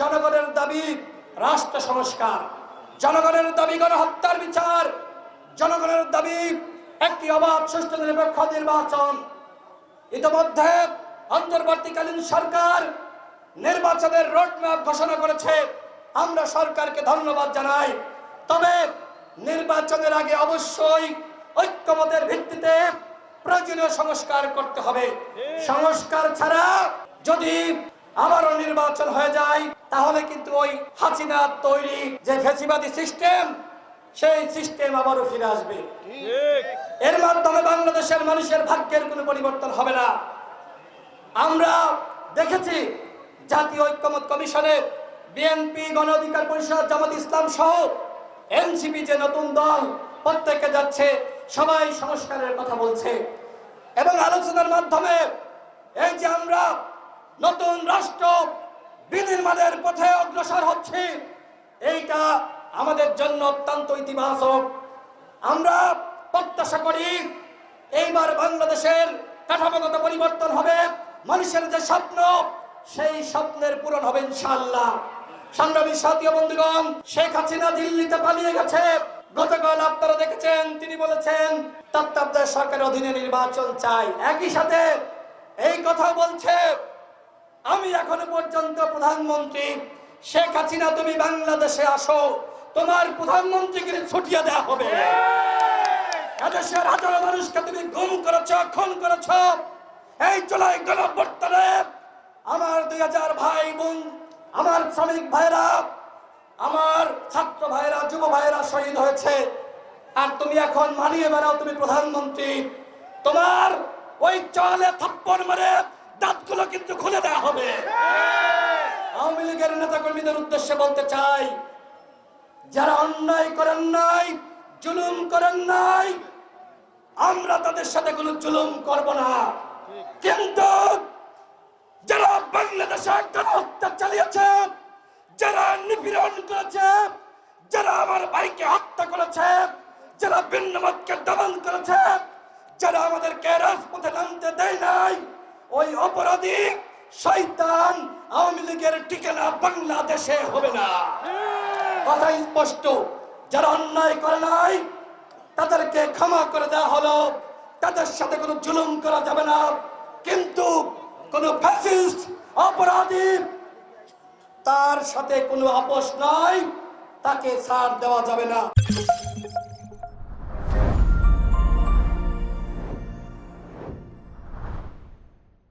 জনগণের দাবি রাষ্ট্র সংস্কার, জনগণের দাবি গণহত্যার বিচার, জনগণের দাবি একটি অবাধ সুষ্ঠু নিরপেক্ষ নির্বাচন। ইতিমধ্যে অন্তর্বর্তীকালীন সরকার নির্বাচনের রোডম্যাপ ঘোষণা করেছে। আমরা সরকারকে ধন্যবাদ জানাই। তবে নির্বাচনের আগে অবশ্যই ঐক্যমতের ভিত্তিতে প্রয়োজনীয় সংস্কার করতে হবে। সংস্কার ছাড়া যদি আবারও নির্বাচন হয়ে যায় তাহলে কিন্তু ওই হাসিনার তৈরি যে ফ্যাসিবাদী সিস্টেম, সেই সিস্টেম আবারও ফিরে আসবে। এর মাধ্যমে বাংলাদেশের মানুষের ভাগ্যের কোনো পরিবর্তন হবে না। আমরা দেখেছি জাতীয় ঐক্যমত কমিশনে বিএনপি, গণ অধিকার পরিষদ, জামাত ইসলাম সহ এনসিপি যে নতুন দল প্রত্যেকে যাচ্ছে, সবাই সংস্কারের কথা বলছে এবং আলোচনার মাধ্যমে এই যে আমরা নতুন রাষ্ট্র বিনির্মাণের পথে অগ্রসর হচ্ছি, এইটা আমাদের জন্য অত্যন্ত ইতিবাচক। আমরা প্রত্যাশা করি এইবার বাংলাদেশের কাঠামোগত পরিবর্তন হবে, মানুষের যে স্বপ্ন সেই স্বপ্নের পূরণ হবে ইনশাআল্লাহ। সংগ্রামী সাথী বন্ধুগণ, শেখ হাসিনা দিল্লিতে পালিয়ে গেছে। গতকাল আপনারা দেখেছেন তিনি বলেছেন তত্ত্বাবধায়ক সরকারের অধীনে নির্বাচন চাই। একই সাথে এই কথা বলছে আমি এখনো পর্যন্ত প্রধানমন্ত্রী, শেখ হাসিনা তুমি বাংলাদেশে আসো, তোমার প্রধানমন্ত্রীকে ছুটিয়ে দেওয়া হবে। এদেশের হাজারো মানুষকে তুমি গুম করেছ, খুন করেছ। এই জুলাই গণঅভ্যুত্থানে আমার 2000 ভাই বোন, আমার শ্রমিক ভাইরা, আমার ছাত্র ভাইরা, যুব ভাইরা শহীদ হয়েছে। আর তুমি এখন মানিয়ে বেড়াও তুমি প্রধানমন্ত্রী। তোমার ওই চলে থাপ্পড় মারে দাঁতগুলো কিন্তু খুলে দেওয়া হবে। আওয়ামী লীগের নেতা কর্মীদের উদ্দেশ্যে বলতে চাই, যারা অন্যায় করেন নাই, জুলুম করেন নাই, আমরা তাদের সাথে কোনো জুলুম করব না। কিন্তু যারা বাংলাদেশে গণহত্যা চালিয়েছে, যারা নিপীড়ন করেছে, যারা আমার ভাইকে হত্যা করেছে, যারা ভিন্নমতকে দমন করেছে, যারা আমাদেরকে রাজপথে নামতে দেয় নাই, ওই অপরাধী শয়তান আওয়ামী লীগের ঠিকানা বাংলাদেশে হবে না। কথা স্পষ্ট। যারা অন্যায় করে নাই তাদেরকে ক্ষমা করে দেওয়া হলো, তাদের সাথে কোনো জুলুম করা যাবে না। কিন্তু কোন ফ্যাসিস্ট অপরাধী, তার সাথে কোনো আপোষ নাই, তাকে ছাড় দেওয়া যাবে না।